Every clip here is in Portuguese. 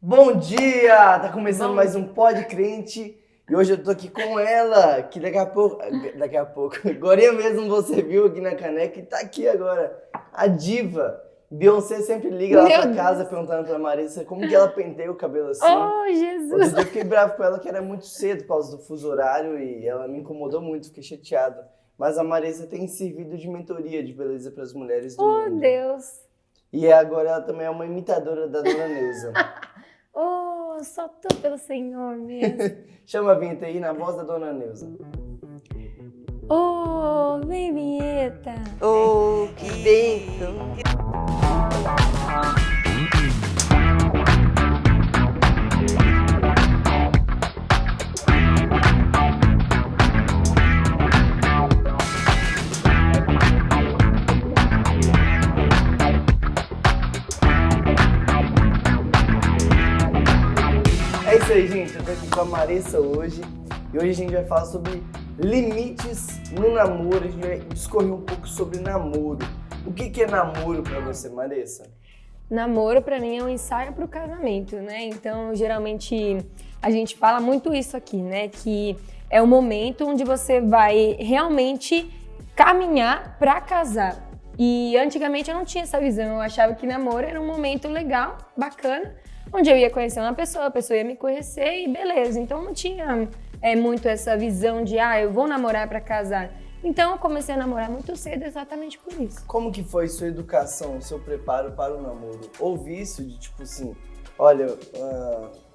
Bom dia! Tá começando Bom. mais um Pod Crente e hoje eu tô aqui com ela, que daqui a pouco, agora mesmo você viu aqui na caneca e tá aqui agora, a diva. Beyoncé sempre liga lá Meu pra casa Deus. perguntando pra Marissa como que ela penteia o cabelo assim. Oh, Outro Jesus! dia eu fiquei bravo com ela que era muito cedo por causa do fuso horário e ela me incomodou muito, fiquei chateado. Mas a Marissa tem servido de mentoria de beleza para as mulheres do Oh, mundo. Deus! E agora ela também é uma imitadora da Dona Neuza. Oh, só tu pelo Senhor mesmo. Chama a vinheta aí na voz da Dona Neuza. Oh, vem vinheta! Oh, que bênção! É isso aí, gente. Eu tô aqui com a Marissa hoje. E hoje a gente vai falar sobre limites no namoro. A gente vai discorrer um pouco sobre namoro. O que é namoro pra você, Marissa? Namoro pra mim é um ensaio pro casamento, né? Então, geralmente a gente fala muito isso aqui, né? Que é o momento onde você vai realmente caminhar pra casar. E antigamente eu não tinha essa visão. Eu achava que namoro era um momento legal, bacana, onde eu ia conhecer uma pessoa, a pessoa ia me conhecer e beleza. Então não tinha muito essa visão de, eu vou namorar pra casar. Então eu comecei a namorar muito cedo exatamente por isso. Como que foi sua educação, seu preparo para o namoro? Ouvi isso de tipo assim, olha,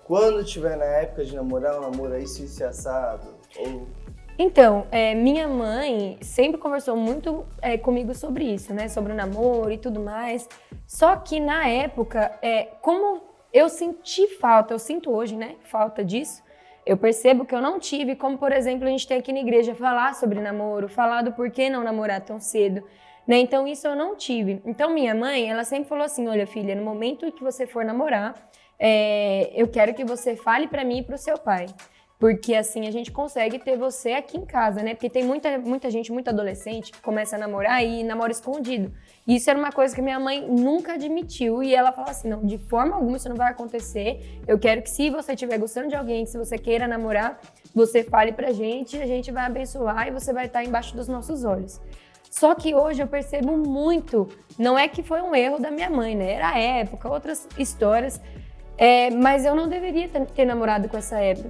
quando tiver na época de namorar, um namoro é isso e assado? Ou... Então, minha mãe sempre conversou muito comigo sobre isso, né? Sobre o namoro e tudo mais. Só que na época, como eu senti falta, eu sinto hoje, né? Falta disso. Eu percebo que eu não tive, como por exemplo, a gente tem aqui na igreja falar sobre namoro, falar do porquê não namorar tão cedo, né? Então isso eu não tive. Então minha mãe, ela sempre falou assim, olha filha, no momento que você for namorar, eu quero que você fale pra mim e pro seu pai. Porque assim a gente consegue ter você aqui em casa, né? Porque tem muita gente, muito adolescente que começa a namorar e namora escondido. E isso era uma coisa que minha mãe nunca admitiu. E ela fala assim, não, de forma alguma isso não vai acontecer. Eu quero que se você estiver gostando de alguém, se você queira namorar, você fale pra gente, a gente vai abençoar e você vai estar embaixo dos nossos olhos. Só que hoje eu percebo muito, não é que foi um erro da minha mãe, né? Era a época, outras histórias. Mas eu não deveria ter namorado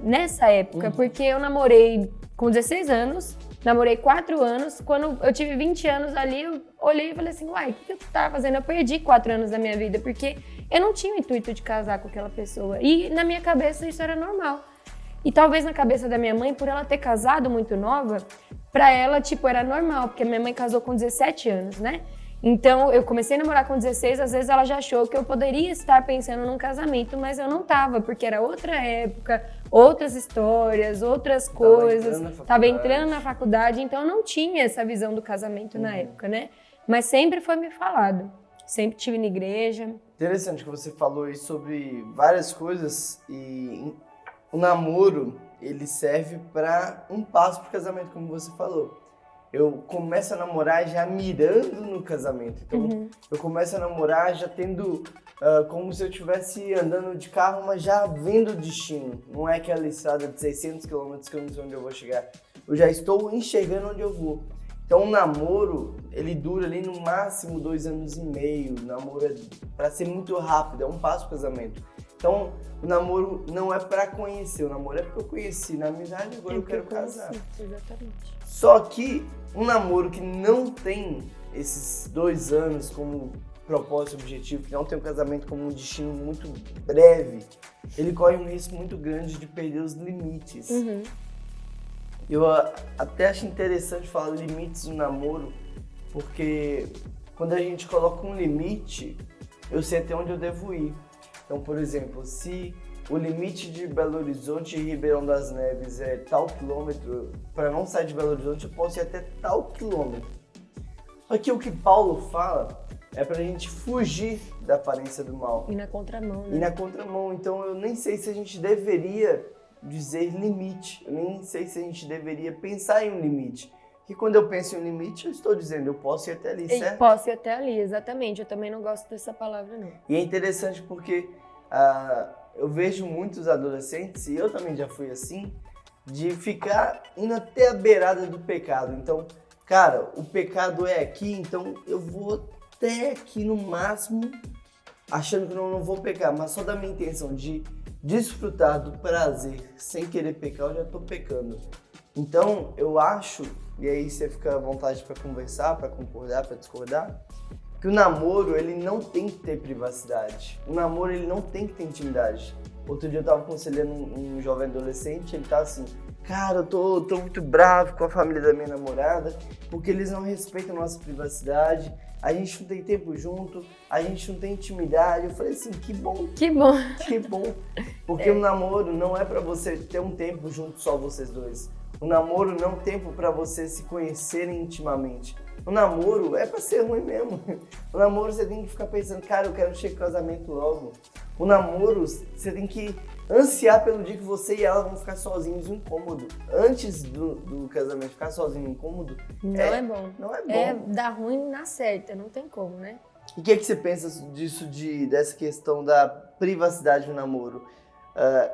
nessa época, porque eu namorei com 16 anos, namorei 4 anos, quando eu tive 20 anos ali, eu olhei e falei assim, uai, o que eu tava fazendo? Eu perdi 4 anos da minha vida, porque eu não tinha o intuito de casar com aquela pessoa, e na minha cabeça isso era normal. E talvez na cabeça da minha mãe, por ela ter casado muito nova, pra ela, era normal, porque minha mãe casou com 17 anos, né? Então, eu comecei a namorar com 16, às vezes ela já achou que eu poderia estar pensando num casamento, mas eu não tava, porque era outra época, outras histórias, outras coisas. Tava entrando na faculdade, então eu não tinha essa visão do casamento na época, né? Mas sempre foi me falado, sempre tive na igreja. Interessante que você falou aí sobre várias coisas e o namoro, ele serve para um passo pro casamento, como você falou. Eu começo a namorar já mirando no casamento. Então, eu começo a namorar já tendo como se eu estivesse andando de carro, mas já vendo o destino. Não é aquela estrada de 600 km que eu não sei onde eu vou chegar. Eu já estou enxergando onde eu vou. Então, o namoro, ele dura ali no máximo 2 anos e meio. O namoro é para ser muito rápido, é um passo pro casamento. Então, o namoro não é para conhecer, o namoro é porque eu conheci na amizade, agora eu quero casar. Exatamente. Só que um namoro que não tem esses 2 anos como propósito objetivo, que não tem o casamento como um destino muito breve, ele corre um risco muito grande de perder os limites. Eu até acho interessante falar limites no namoro, porque quando a gente coloca um limite, eu sei até onde eu devo ir. Então, por exemplo, se o limite de Belo Horizonte e Ribeirão das Neves é tal quilômetro, para não sair de Belo Horizonte eu posso ir até tal quilômetro. Aqui o que Paulo fala é pra gente fugir da aparência do mal. E na contramão, né? E na contramão, então eu nem sei se a gente deveria dizer limite, eu nem sei se a gente deveria pensar em um limite. Que quando eu penso em um limite, eu estou dizendo, eu posso ir até ali, certo? Eu posso ir até ali, exatamente. Eu também não gosto dessa palavra, não. E é interessante porque eu vejo muitos adolescentes, e eu também já fui assim, de ficar indo até a beirada do pecado. Então, cara, o pecado é aqui, então eu vou até aqui no máximo, achando que não vou pecar, mas só da minha intenção de desfrutar do prazer sem querer pecar, eu já tô pecando. Então, eu acho, e aí você fica à vontade para conversar, para concordar, para discordar, que o namoro, ele não tem que ter privacidade. O namoro, ele não tem que ter intimidade. Outro dia eu tava aconselhando um jovem adolescente, ele tá assim, cara, eu tô muito bravo com a família da minha namorada, porque eles não respeitam a nossa privacidade, a gente não tem tempo junto, a gente não tem intimidade. Eu falei assim, que bom. Que bom. Que bom. Porque o namoro não é pra você ter um tempo junto só vocês dois. O namoro não é um tempo pra vocês se conhecerem intimamente. O namoro é pra ser ruim mesmo. O namoro você tem que ficar pensando, cara, eu quero chegar ao casamento logo. O namoro você tem que ansiar pelo dia que você e ela vão ficar sozinhos no incômodo. Antes do casamento, ficar sozinho no incômodo Não é bom. Não é bom. É dar ruim na certa, não tem como, né? E o que você pensa disso, dessa questão da privacidade do namoro?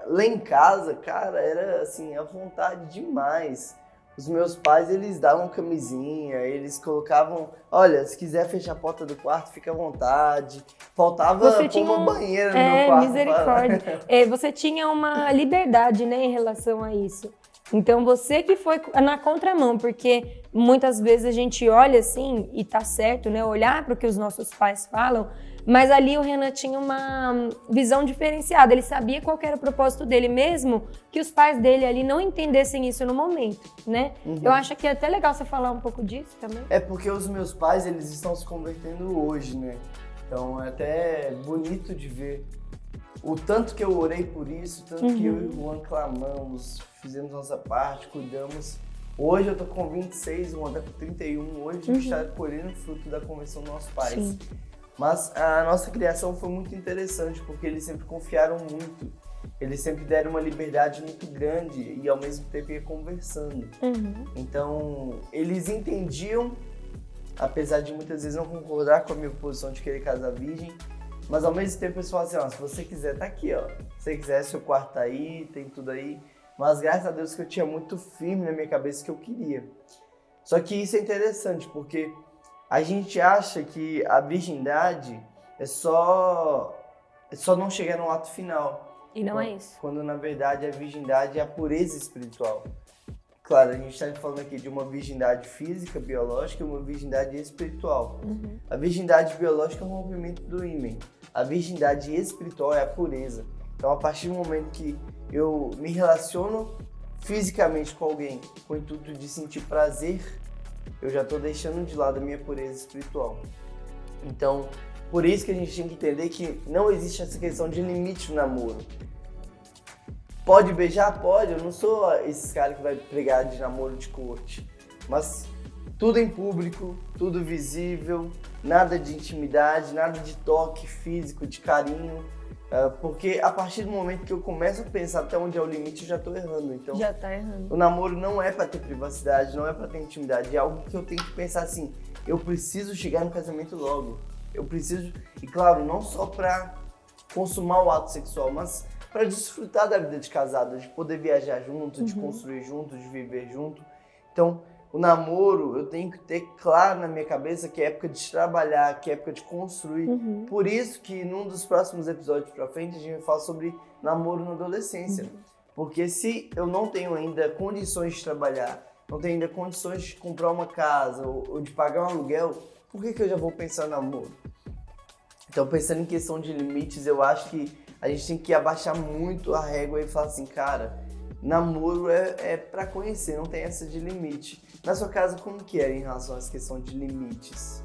Lá em casa, cara, era assim, à vontade demais. Os meus pais, eles davam camisinha, eles colocavam, olha, se quiser fechar a porta do quarto, fica à vontade. Faltava pôr uma banheira no meu quarto. Misericórdia. Você tinha uma liberdade, né, em relação a isso. Então, você que foi na contramão, porque muitas vezes a gente olha assim, e tá certo, né, olhar para o que os nossos pais falam, mas ali o Renan tinha uma visão diferenciada, ele sabia qual era o propósito dele, mesmo que os pais dele ali não entendessem isso no momento, né? Uhum. Eu acho que é até legal você falar um pouco disso também. É porque os meus pais, eles estão se convertendo hoje, né? Então é até bonito de ver o tanto que eu orei por isso, tanto que eu e o Juan clamamos, fizemos nossa parte, cuidamos. Hoje eu tô com 26, o Juan tá com 31, hoje a gente está colhendo fruto da conversão dos nossos pais. Sim. Mas a nossa criação foi muito interessante, porque eles sempre confiaram muito. Eles sempre deram uma liberdade muito grande e ao mesmo tempo ia conversando. Então, eles entendiam, apesar de muitas vezes não concordar com a minha posição de querer casar virgem, mas ao mesmo tempo eles falavam assim, se você quiser, tá aqui, ó. Se você quiser, seu quarto tá aí, tem tudo aí. Mas graças a Deus que eu tinha muito firme na minha cabeça que eu queria. Só que isso é interessante, porque a gente acha que a virgindade é só não chegar no ato final. E não é isso. Quando, na verdade, a virgindade é a pureza espiritual. Claro, a gente está falando aqui de uma virgindade física, biológica, e uma virgindade espiritual. A virgindade biológica é um rompimento do ímen. A virgindade espiritual é a pureza. Então, a partir do momento que eu me relaciono fisicamente com alguém com o intuito de sentir prazer, eu já estou deixando de lado a minha pureza espiritual. Então, por isso que a gente tem que entender que não existe essa questão de limite no namoro. Pode beijar? Pode. Eu não sou esses caras que vai pregar de namoro de corte. Mas tudo em público, tudo visível, nada de intimidade, nada de toque físico, de carinho. Porque a partir do momento que eu começo a pensar até onde é o limite, eu já tô errando. Então, já tá errando. O namoro não é pra ter privacidade, não é pra ter intimidade. É algo que eu tenho que pensar assim, eu preciso chegar no casamento logo. Eu preciso, e claro, não só pra consumar o ato sexual, mas para desfrutar da vida de casado, de poder viajar junto, de construir junto, de viver junto. Então, o namoro, eu tenho que ter claro na minha cabeça que é época de trabalhar, que é época de construir. Por isso que num dos próximos episódios pra frente, a gente vai falar sobre namoro na adolescência. Porque se eu não tenho ainda condições de trabalhar, não tenho ainda condições de comprar uma casa ou de pagar um aluguel, por que eu já vou pensar em namoro? Então, pensando em questão de limites, eu acho que a gente tem que abaixar muito a régua e falar assim, cara, namoro é pra conhecer, não tem essa de limite. Na sua casa, como que era em relação a essa questão de limites?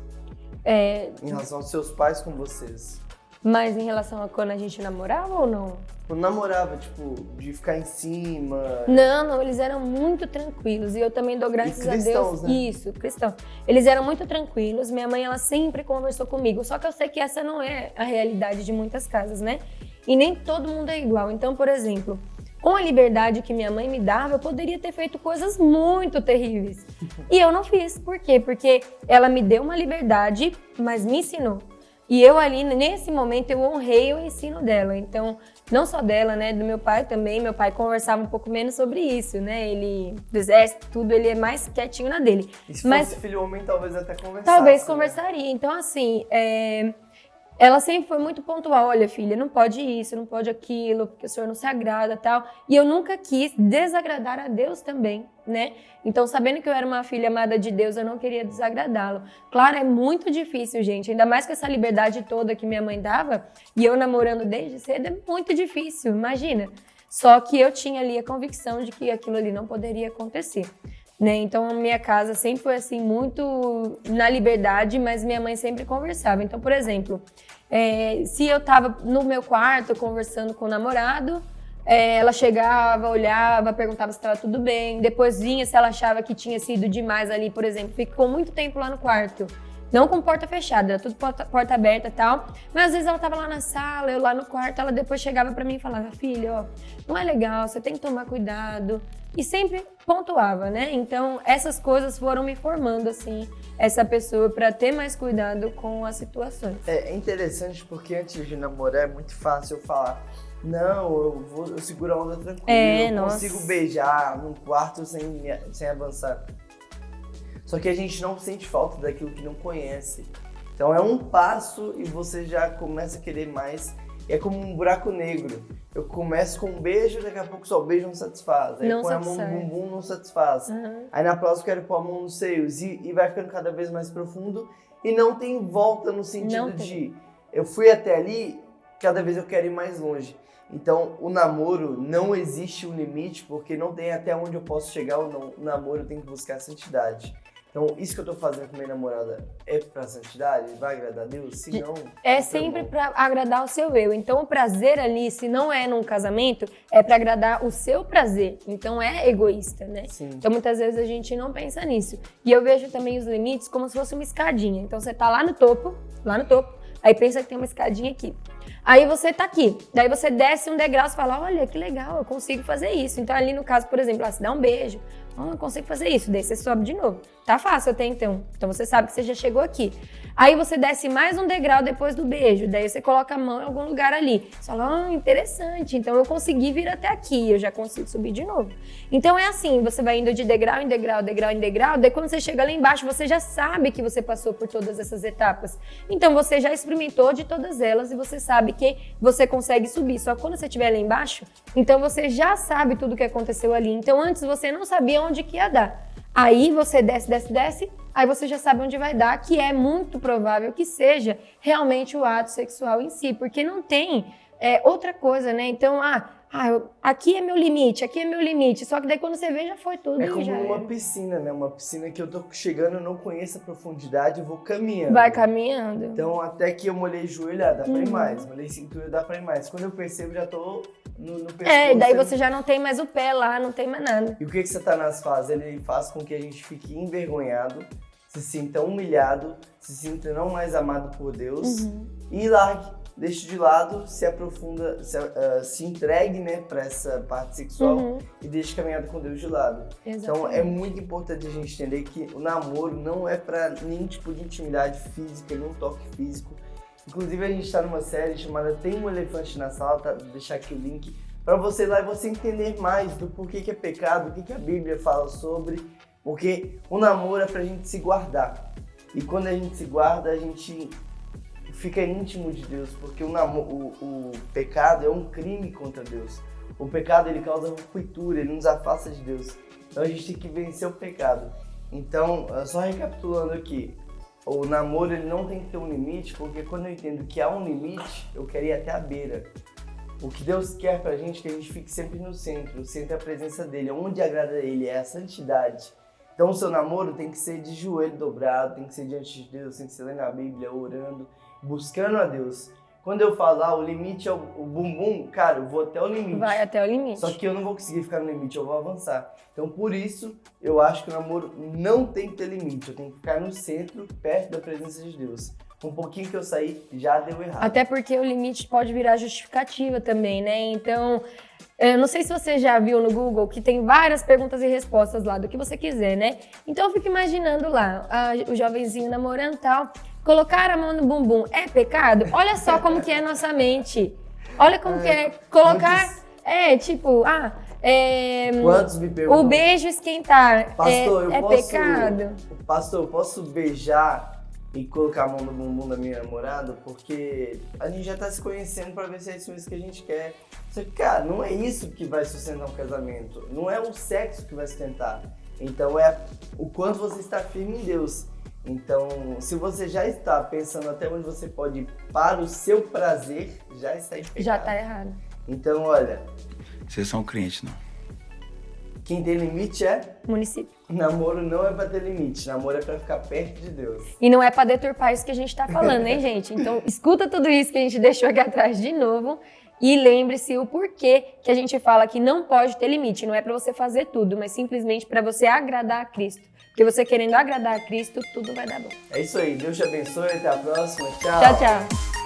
Em relação aos seus pais com vocês? Mas em relação a quando a gente namorava ou não? Quando namorava, tipo, de ficar em cima... Não, eles eram muito tranquilos e eu também dou graças a Deus. Né? Isso, cristãos. Eles eram muito tranquilos, minha mãe, ela sempre conversou comigo, só que eu sei que essa não é a realidade de muitas casas, né? E nem todo mundo é igual. Então, por exemplo, com a liberdade que minha mãe me dava, eu poderia ter feito coisas muito terríveis. E eu não fiz. Por quê? Porque ela me deu uma liberdade, mas me ensinou. E eu ali, nesse momento, eu honrei o ensino dela. Então, não só dela, né, do meu pai também. Meu pai conversava um pouco menos sobre isso, né? Ele, do exército, tudo, ele é mais quietinho na dele. E se fosse filho homem, talvez até conversasse. Talvez conversaria. Então, assim, ela sempre foi muito pontual. Olha, filha, não pode isso, não pode aquilo, porque o senhor não se agrada e tal. E eu nunca quis desagradar a Deus também, né? Então, sabendo que eu era uma filha amada de Deus, eu não queria desagradá-lo. Claro, é muito difícil, gente. Ainda mais com essa liberdade toda que minha mãe dava. E eu namorando desde cedo, é muito difícil, imagina. Só que eu tinha ali a convicção de que aquilo ali não poderia acontecer. Né? Então, a minha casa sempre foi assim, muito na liberdade, mas minha mãe sempre conversava. Então, por exemplo, se eu estava no meu quarto conversando com o namorado, ela chegava, olhava, perguntava se estava tudo bem, depois vinha se ela achava que tinha sido demais ali, por exemplo, ficou muito tempo lá no quarto. Não com porta fechada, era tudo porta aberta e tal. Mas às vezes ela tava lá na sala, eu lá no quarto, ela depois chegava pra mim e falava, filha, ó, não é legal, você tem que tomar cuidado. E sempre pontuava, né? Então, essas coisas foram me formando, assim, essa pessoa pra ter mais cuidado com as situações. É interessante porque antes de namorar é muito fácil eu falar, não, eu seguro a onda tranquilo, eu consigo beijar num quarto sem avançar. Só que a gente não sente falta daquilo que não conhece. Então é um passo e você já começa a querer mais. É como um buraco negro. Eu começo com um beijo, daqui a pouco só o beijo não satisfaz. Aí põe a mão no bumbum, não satisfaz. Uhum. Aí na próxima eu quero pôr a mão nos seios. E vai ficando cada vez mais profundo. E não tem volta no sentido de... Eu fui até ali, cada vez eu quero ir mais longe. Então, o namoro não existe um limite, porque não tem até onde eu posso chegar ou não. O namoro tem que buscar a santidade. Então, isso que eu tô fazendo com minha namorada é pra santidade? Vai agradar a Deus? Se não... É sempre pra agradar o seu eu. Então, o prazer ali, se não é num casamento, é pra agradar o seu prazer. Então, é egoísta, né? Sim. Então, muitas vezes a gente não pensa nisso. E eu vejo também os limites como se fosse uma escadinha. Então, você tá lá no topo, aí pensa que tem uma escadinha aqui. Aí você tá aqui, daí você desce um degrau e fala, olha, que legal, eu consigo fazer isso. Então ali no caso, por exemplo, você dá um beijo, eu consigo fazer isso, daí você sobe de novo. Tá fácil até então, então você sabe que você já chegou aqui. Aí você desce mais um degrau depois do beijo, daí você coloca a mão em algum lugar ali. Você fala, interessante, então eu consegui vir até aqui, eu já consigo subir de novo. Então é assim, você vai indo de degrau em degrau, degrau em degrau, daí quando você chega lá embaixo, você já sabe que você passou por todas essas etapas. Então você já experimentou de todas elas e você sabe que você consegue subir. Só que quando você estiver lá embaixo, então você já sabe tudo o que aconteceu ali. Então antes você não sabia onde que ia dar. Aí você desce, aí você já sabe onde vai dar, que é muito provável que seja realmente o ato sexual em si, porque não tem outra coisa, né? Então, aqui é meu limite, só que daí quando você vê já foi tudo. É como já uma piscina, né? Uma piscina que eu tô chegando, eu não conheço a profundidade, eu vou caminhando. Vai caminhando. Então, até que eu molhei joelho, dá pra ir mais. Molhei cintura, dá pra ir mais. Quando eu percebo, já tô no pescoço. E daí você já não tem mais o pé lá, não tem mais nada. E o que Satanás faz? Ele faz com que a gente fique envergonhado, se sinta humilhado, se sinta não mais amado por Deus e largue, deixe de lado, se aprofunda, se entregue, né, para essa parte sexual e deixe a caminhada com Deus de lado. Exatamente. Então é muito importante a gente entender que o namoro não é para nenhum tipo de intimidade física, nenhum toque físico. Inclusive a gente está numa série chamada Tem um Elefante na Sala, tá? Vou deixar aqui o link para você ir lá e você entender mais do porquê que é pecado, o que a Bíblia fala sobre, porque o namoro é pra gente se guardar. E quando a gente se guarda, a gente fica íntimo de Deus, porque o pecado é um crime contra Deus. O pecado, ele causa ruptura, ele nos afasta de Deus. Então a gente tem que vencer o pecado. Então, só recapitulando aqui, o namoro ele não tem que ter um limite, porque quando eu entendo que há um limite, eu quero ir até a beira. O que Deus quer pra gente é que a gente fique sempre no centro, o centro é a presença dele, onde agrada a ele, é a santidade. Então o seu namoro tem que ser de joelho dobrado, tem que ser diante de Deus, tem que ser lendo a Bíblia, orando, buscando a Deus. Quando eu falar o limite é o bumbum, cara, eu vou até o limite. Vai até o limite. Só que eu não vou conseguir ficar no limite, eu vou avançar. Então por isso, eu acho que o namoro não tem que ter limite, eu tenho que ficar no centro, perto da presença de Deus. Um pouquinho que eu saí, já deu errado. Até porque o limite pode virar justificativa também, né? Então, eu não sei se você já viu no Google que tem várias perguntas e respostas lá, do que você quiser, né? Então eu fico imaginando lá, o jovenzinho namorando e tal, Colocar a mão no bumbum é pecado? Olha só como que é a nossa mente. Olha como que é colocar... Quantos me perguntam? O beijo esquentar Pastor, é pecado? Pastor, eu posso beijar e colocar a mão no bumbum da minha namorada? Porque a gente já tá se conhecendo pra ver se é isso mesmo que a gente quer. Só que, cara, não é isso que vai sustentar um casamento. Não é o sexo que vai sustentar. Então é o quanto você está firme em Deus. Então, se você já está pensando até onde você pode ir para o seu prazer, já está em pecado. Já tá errado. Então, olha, Vocês são crentes, não? quem tem limite é... Município. Namoro não é pra ter limite, namoro é pra ficar perto de Deus. E não é pra deturpar isso que a gente tá falando, hein, gente? Então, escuta tudo isso que a gente deixou aqui atrás de novo e lembre-se o porquê que a gente fala que não pode ter limite. Não é pra você fazer tudo, mas simplesmente pra você agradar a Cristo. Porque você querendo agradar a Cristo, tudo vai dar bom. É isso aí, Deus te abençoe, até a próxima, tchau! Tchau, tchau.